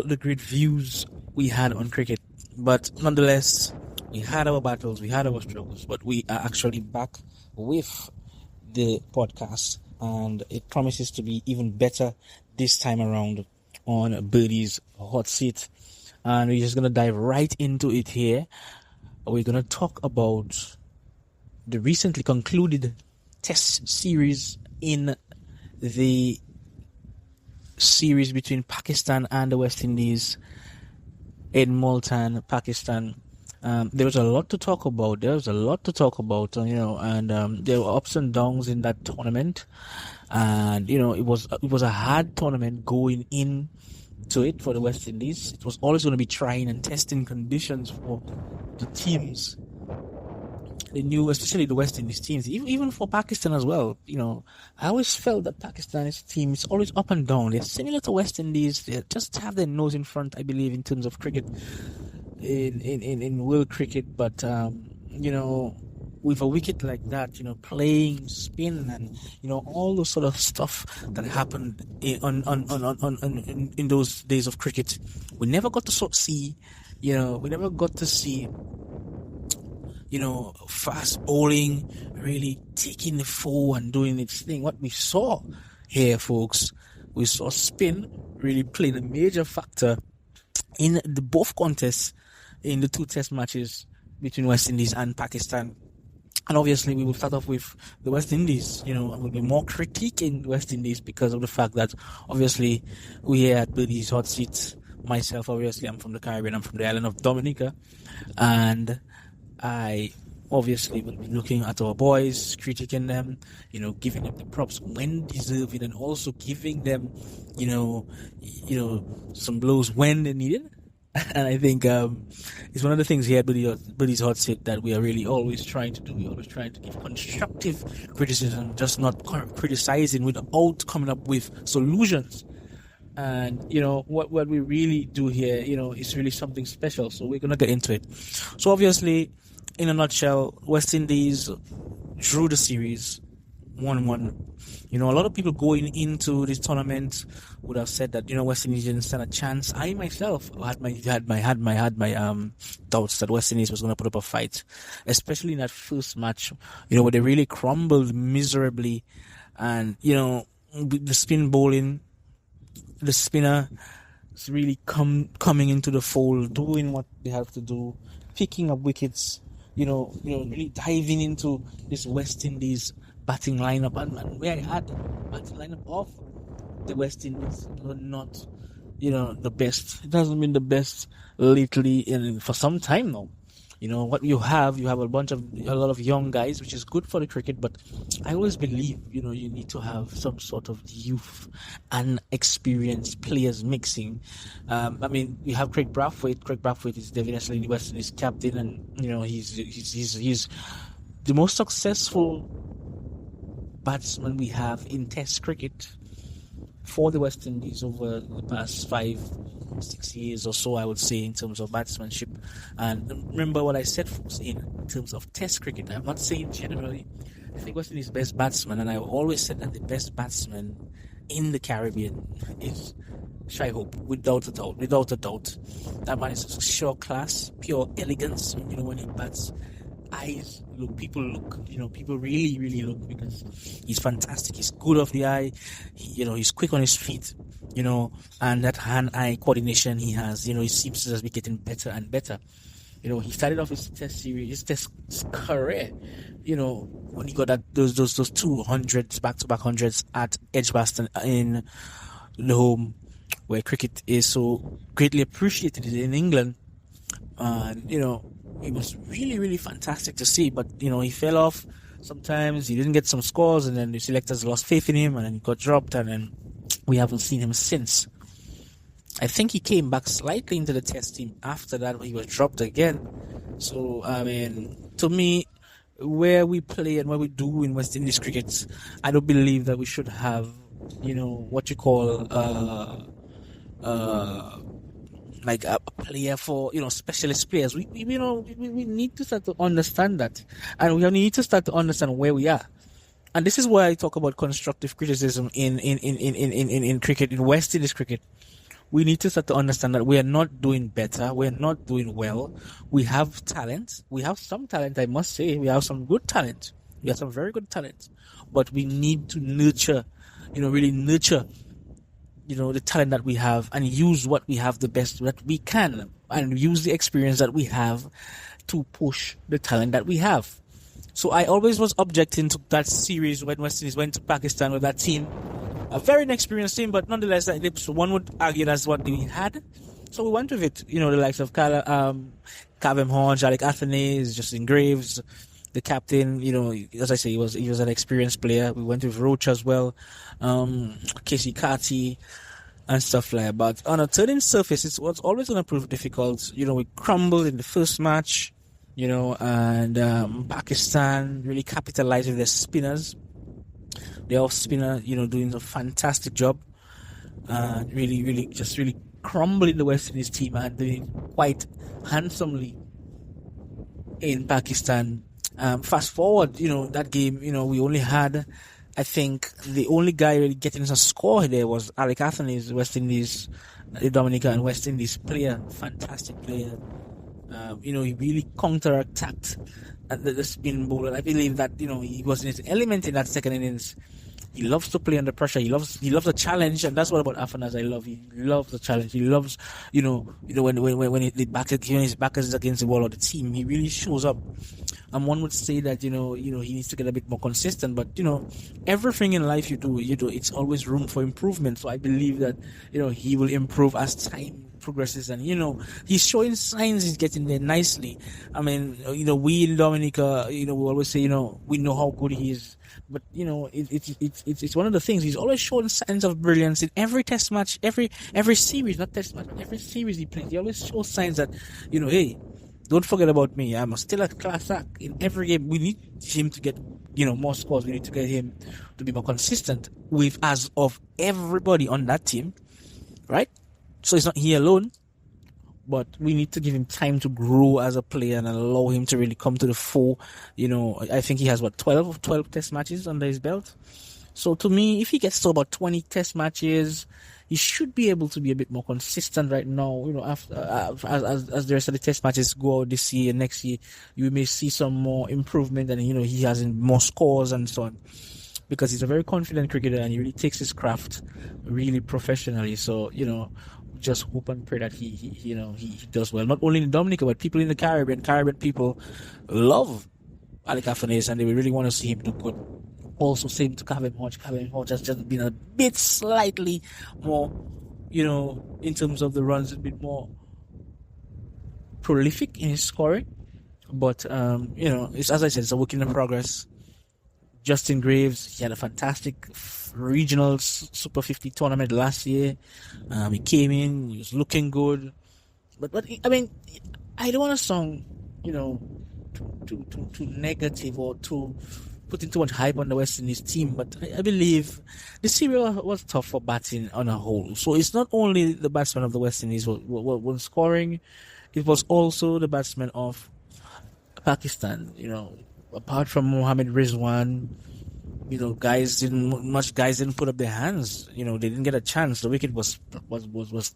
the great views we had on cricket. But nonetheless, we had our battles, we had our struggles, but we are actually back with the podcast, and it promises to be even better this time around on Birdie's Hot Seat. And we're just going to dive right into it here. We're going to talk about the recently concluded test series in the series between Pakistan and the West Indies in Multan, Pakistan. There was a lot to talk about. And there were ups and downs in that tournament. And, it was a hard tournament going in to it for the West Indies. It was always going to be trying and testing conditions for the teams. The new, especially the West Indies teams, even for Pakistan as well. I always felt that Pakistan's team is always up and down. They're similar to West Indies. They just have their nose in front, I believe, in terms of cricket, in world cricket. But with a wicket like that, playing spin and all those sort of stuff that happened in those days of cricket, we never got to see. We never got to see. Fast bowling really taking the foe and doing its thing. What we saw here, folks, we saw spin really playing a major factor in the both contests in the two test matches between West Indies and Pakistan. And obviously, we will start off with the West Indies. We'll be more critiquing the West Indies because of the fact that, obviously, we here at Birdie's Hot Seat, myself, obviously, I'm from the Caribbean, I'm from the island of Dominica, and I obviously will be looking at our boys, critiquing them, giving them the props when deserving, and also giving them, some blows when they need it. And I think it's one of the things here at Birdie's Hot Seat that we are really always trying to do. We're always trying to give constructive criticism, just not criticizing without coming up with solutions. And, what we really do here, is really something special. So we're going to get into it. So obviously, in a nutshell, West Indies drew the series 1-1. A lot of people going into this tournament would have said that, West Indies didn't stand a chance. I myself had my doubts that West Indies was going to put up a fight, especially in that first match, where they really crumbled miserably. And, the spin bowling, the spinner is really coming into the fold, doing what they have to do, picking up wickets, really diving into this West Indies batting lineup, and where I had batting lineup of the West Indies were not, the best. It hasn't been the best lately for some time now. What you have a lot of young guys, which is good for the cricket, but I always believe, you need to have some sort of youth and experienced players mixing. We have Craig Brathwaite. Craig Brathwaite is definitely the West Indies captain, and, he's the most successful batsman we have in Test cricket for the West Indies over the past 5-6 years or so, I would say, in terms of batsmanship. And remember what I said, folks, in terms of Test cricket. I'm not saying generally. I think West Indies' best batsman, and I always said that the best batsman in the Caribbean is Shai Hope, without a doubt. That man is sheer class, pure elegance. When he bats, people really, really look, because he's fantastic. He's good off the eye. He's quick on his feet, and that hand-eye coordination he has, he seems to just be getting better and better. He started off his test career, when he got those 200s, back-to-back hundreds at Edgbaston in the home where cricket is so greatly appreciated in England. And, it was really, really fantastic to see, but, he fell off. Sometimes he didn't get some scores, and then the selectors lost faith in him, and then he got dropped, and then we haven't seen him since. I think he came back slightly into the test team after that, but he was dropped again. So, to me, where we play and what we do in West Indies cricket, I don't believe that we should have, what you call, like a player for, specialist players. We need to start to understand that. And we need to start to understand where we are. And this is why I talk about constructive criticism in cricket, in West Indies cricket. we need to start to understand that we are not doing better. We're not doing well. We have talent. We have some talent, I must say. We have some good talent. We have some very good talent. But we need to nurture, really nurture, the talent that we have and use what we have the best that we can and use the experience that we have to push the talent that we have. So I always was objecting to that series when West Indies went to Pakistan with that team. A very inexperienced team, but nonetheless, one would argue that's what we had. So we went with it. The likes of Kavem Hodge, Alec Athanaze, Justin Graves, the captain. As I say, he was an experienced player. We went with Roach as well, Casey Carty, and stuff like that. But on a turning surface, it's what's always going to prove difficult. We crumbled in the first match, and Pakistan really capitalized with their spinners. The off spinner, doing a fantastic job. Really crumbling the West Indies team and doing quite handsomely in Pakistan. Fast forward, that game, we only had, I think, the only guy really getting us a score there was Alec Athanaze, West Indies, the Dominica and West Indies player, fantastic player. He really counter-attacked the spin bowler. I believe that, he was in his element in that second innings. He loves to play under pressure. He loves the challenge, and that's what about Afanaz I love. He loves the challenge. He loves, when his back is against the wall of the team, he really shows up. And one would say that he needs to get a bit more consistent. But everything in life you do, it's always room for improvement. So I believe that he will improve as time progresses, and he's showing signs he's getting there nicely. I mean, we in Dominica, we always say we know how good he is. But it's one of the things. He's always showing signs of brilliance in every test match, every series, not test match, every series he plays. He always shows signs that hey, don't forget about me. I'm still a class act in every game. We need him to get more scores. We need to get him to be more consistent with as of everybody on that team, right? So he's not here alone. But we need to give him time to grow as a player and allow him to really come to the fore. I think he has 12 test matches under his belt. So to me, if he gets to about 20 test matches, he should be able to be a bit more consistent right now. After as the rest of the test matches go out this year, next year, you may see some more improvement, and he has more scores and so on. Because he's a very confident cricketer and he really takes his craft really professionally. So just hope and pray that he does well. Not only in Dominica, but people in the Caribbean. Caribbean people love Alec Athanaze and they really want to see him do good. Also, same to Kavem Hodge. Kavem Hodge has just been a bit slightly more, in terms of the runs, a bit more prolific in his scoring. But, it's, as I said, it's a work in progress. Justin Graves, he had a fantastic regional Super 50 tournament last year. He came in, he was looking good. But I mean, I don't want to sound, too negative or too putting too much hype on the West Indies team, but I believe the series was tough for batting on a whole. So it's not only the batsmen of the West Indies were scoring, it was also the batsmen of Pakistan, apart from Mohammad Rizwan, guys didn't put up their hands. They didn't get a chance. The wicket was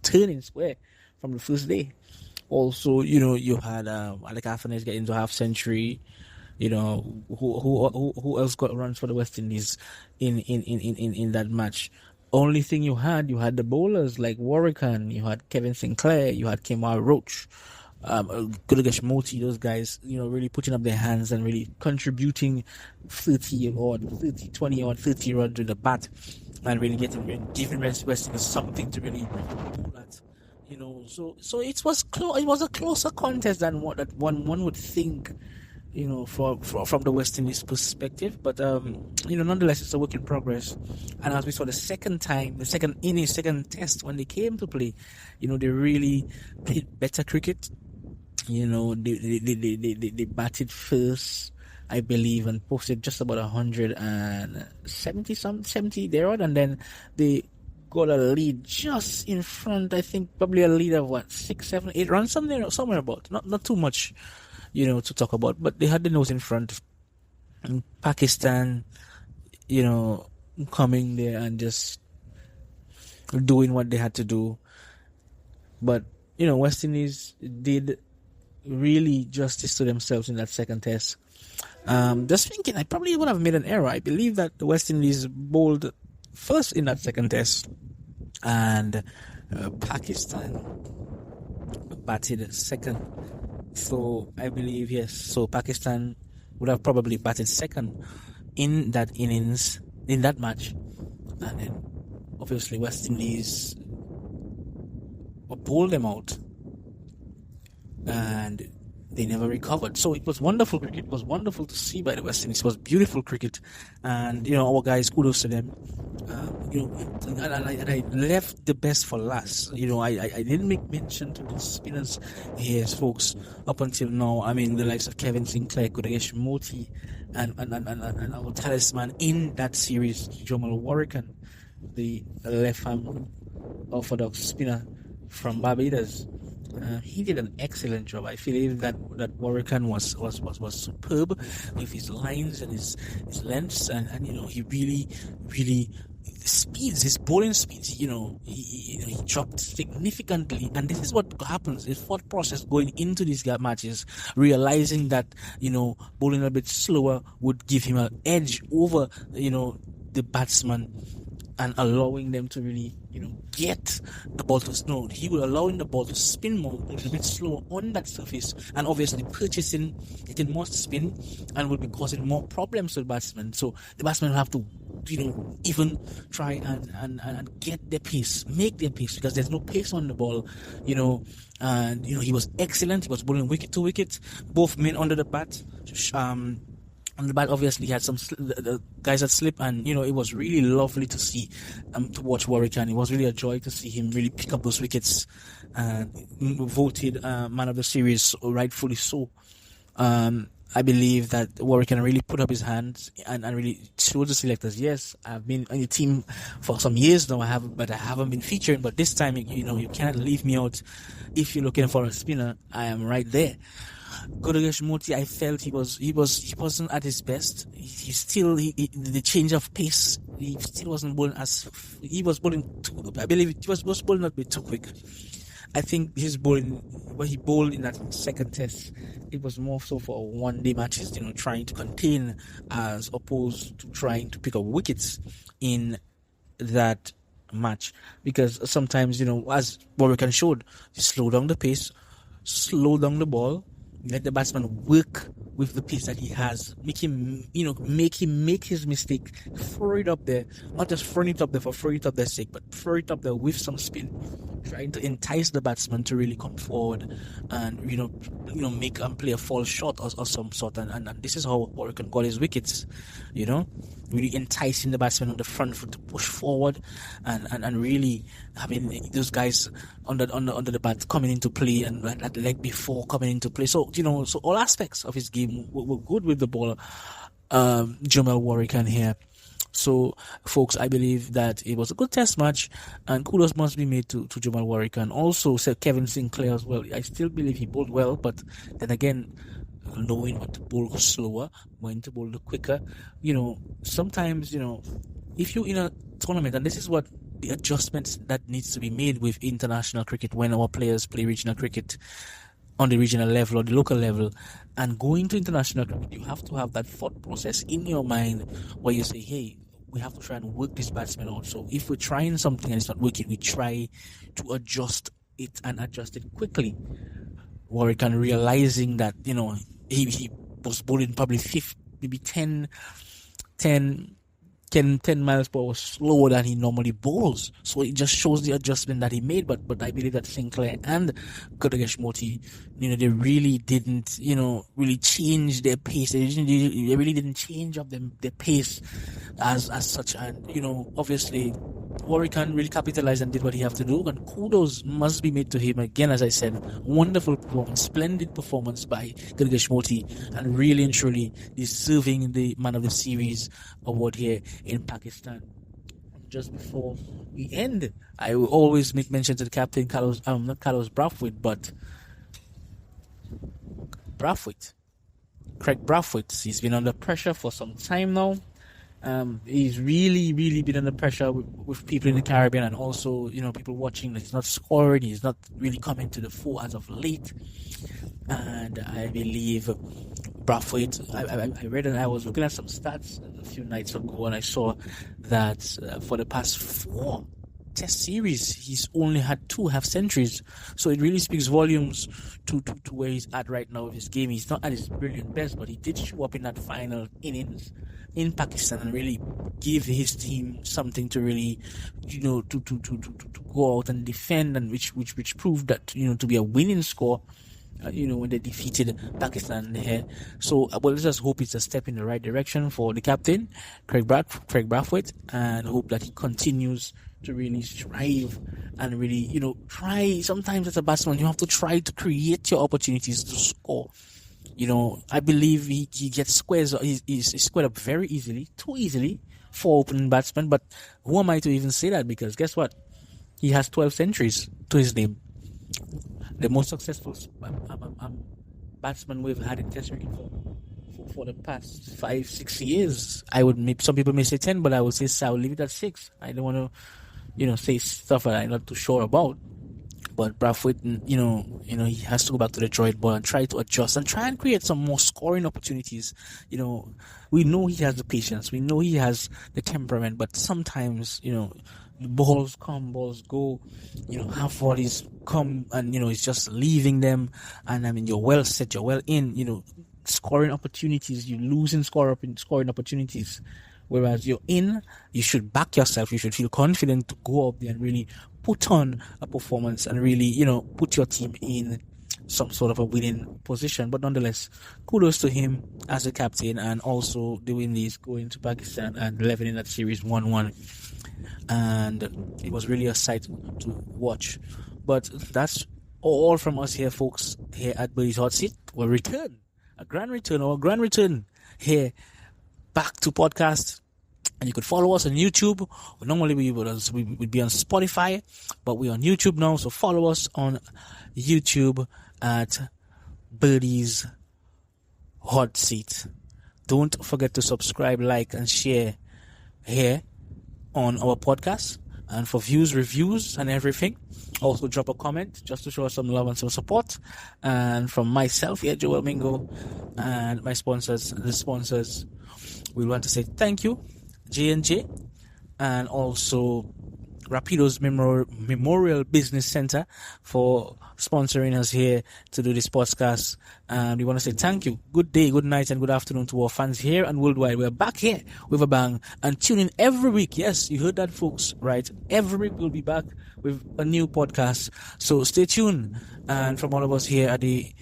turning square from the first day. Also, you had Alec Athanaze get into half century. Who else got runs for the West Indies in that match? Only thing you had the bowlers like Warrican, you had Kevin Sinclair, you had Kemar Roach. Gudagesh Moti, those guys, really putting up their hands and really contributing 30 runs with the bat and really giving West Indies something to really do that. So it was a closer contest than what that one would think, from the West Indies perspective. But nonetheless, it's a work in progress. And as we saw the second test when they came to play, they really played better cricket. They batted first, I believe, and posted just about 170 there on, and then they got a lead just in front. I think probably a lead of 6, 7, 8 runs, somewhere about. Not too much, to talk about, but they had the nose in front. And Pakistan, coming there and just doing what they had to do. But West Indies did really justice to themselves in that second test. Just thinking, I probably would have made an error. I believe that the West Indies bowled first in that second test, and Pakistan batted second. So I believe, yes. So Pakistan would have probably batted second in that innings, in that match, and then obviously West Indies bowled them out, and they never recovered. So it was wonderful cricket. It was wonderful to see by the West Indies. It was beautiful cricket, and our guys, kudos to them. And I left the best for last. I didn't make mention to the spinners here, folks, up until now. I mean, the likes of Kevin Sinclair, Kudagesh Moti, and our talisman in that series, Jomal Warrican, the left-hand orthodox spinner from Barbados. He did an excellent job. I feel that Warrican was superb with his lines and his lengths, and he really speeds, his bowling speeds. He dropped significantly, and this is what happens. His thought process going into these matches, realizing that bowling a bit slower would give him an edge over the batsman, and allowing them to really, get the ball to snow. He will allowing the ball to spin more, a little bit slower on that surface, and obviously getting more spin, and will be causing more problems to the batsman. So the batsman will have to, even try and get their pace, make their pace, because there's no pace on the ball, and he was excellent. He was bowling wicket to wicket, both men under the bat. On the bat, obviously, he had some the guys that slip, and it was really lovely to see, to watch Warwick, and it was really a joy to see him really pick up those wickets. Voted man of the series, rightfully so. I believe that Warwick can really put up his hands and really show the selectors, yes, I've been on your team for some years now, but I haven't been featured. But this time, you cannot leave me out. If you're looking for a spinner, I am right there. Kudagesh Moti, I felt he wasn't at his best. The change of pace, he still wasn't bowling he was bowling I believe he was bowling a bit too quick. I think his bowling, when he bowled in that second test, it was more so for one-day matches, trying to contain as opposed to trying to pick up wickets in that match. Because sometimes, as Warwick showed, you slow down the pace, slow down the ball, let the batsman work with the pace that he has. Make him make his mistake. Throw it up there. Not just throwing it up there for throw it up there's sake, but throw it up there with some spin. Trying to entice the batsman to really come forward and make and play a false shot or some sort. And this is how Warwick got his wickets. Really enticing the batsman on the front foot to push forward and really having those guys under the bat coming into play, and that leg before coming into play. So so all aspects of his game were good with the bowler, Jomal Warrican here. So, folks, I believe that it was a good test match, and kudos must be made to Jomal Warrican. Also, said Kevin Sinclair as well. I still believe he bowled well, but then again, knowing what to bowl slower, when to bowl quicker. Sometimes, if you're in a tournament, and this is what the adjustments that needs to be made with international cricket when our players play regional cricket on the regional level or the local level, and going to international cricket, you have to have that thought process in your mind where you say, hey, we have to try and work this batsman out. So if we're trying something and it's not working, we try to adjust it and adjust it quickly. Warwick realizing that, he was bowling probably 10 miles per hour slower than he normally bowls. So it just shows the adjustment that he made. But I believe that Sinclair and Kudagesh Moti, they really didn't, really change their pace. They really didn't change up their pace as such. And, obviously, Warwican really capitalized and did what he had to do. And kudos must be made to him. Again, as I said, wonderful performance, splendid performance by Kudagesh Moti, and really and truly deserving the Man of the Series award here in Pakistan. Just before we end, I will always make mention to the captain, not Carlos Brathwaite, but Brathwaite. Craig Brathwaite. He's been under pressure for some time now. He's really, really been under pressure with people in the Caribbean, and also, people watching. He's not scoring. He's not really coming to the fore as of late. And I believe Brathwaite, I read, and I was looking at some stats a few nights ago, and I saw that for the past 4 Test series, he's only had 2 half centuries. So it really speaks volumes to where he's at right now with his game. He's not at his brilliant best, but he did show up in that final innings in Pakistan and really give his team something to really, to go out and defend, and which proved that, to be a winning score. When they defeated Pakistan here. So, let's just hope it's a step in the right direction for the captain, Craig Brathwaite, and hope that he continues to really strive and really, try. Sometimes as a batsman, you have to try to create your opportunities to score. I believe he gets squares. He's squared up very easily, too easily for opening batsmen. But who am I to even say that? Because guess what? He has 12 centuries to his name. The most successful batsman we've had in Test cricket for the past 5-6 years. Some people may say 10, but I would say I'll leave it at 6. I don't want to, say stuff that I'm not too sure about. But Brathwaite, he has to go back to the drawing board and try to adjust and try and create some more scoring opportunities. We know he has the patience. We know he has the temperament, but sometimes, balls come, balls go, half volleys come, and, it's just leaving them. And you're well set, you're well in, scoring opportunities, you're losing scoring opportunities. Whereas you're in, you should back yourself, you should feel confident to go up there and really put on a performance and really, put your team in some sort of a winning position. But nonetheless, kudos to him as a captain, and also doing this, going to Pakistan and leveling that series 1-1. And it was really a sight to watch. But that's all from us here, folks, here at Birdie's Hot Seat. We'll return, a grand return here back to podcast. And you could follow us on YouTube. Normally we'd be on Spotify, but we're on YouTube now. So follow us on YouTube at Birdie's Hot Seat. Don't forget to subscribe, like, and share here on our podcast. And for views, reviews, and everything, also drop a comment just to show us some love and some support. And from myself here, Joel Mingo, and the sponsors, we want to say thank you, J&J, and also Rapido's Memorial Business Center for sponsoring us here to do this podcast. And we want to say thank you. Good day, good night, and good afternoon to our fans here and worldwide. We're back here with a bang, and tune in every week. Yes, you heard that, folks, right? Every week we'll be back with a new podcast. So stay tuned. And from all of us here at the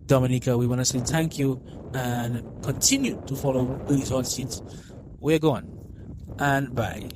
Dominica, we want to say thank you and continue to follow Birdie's Hot Seats. We're gone, and bye.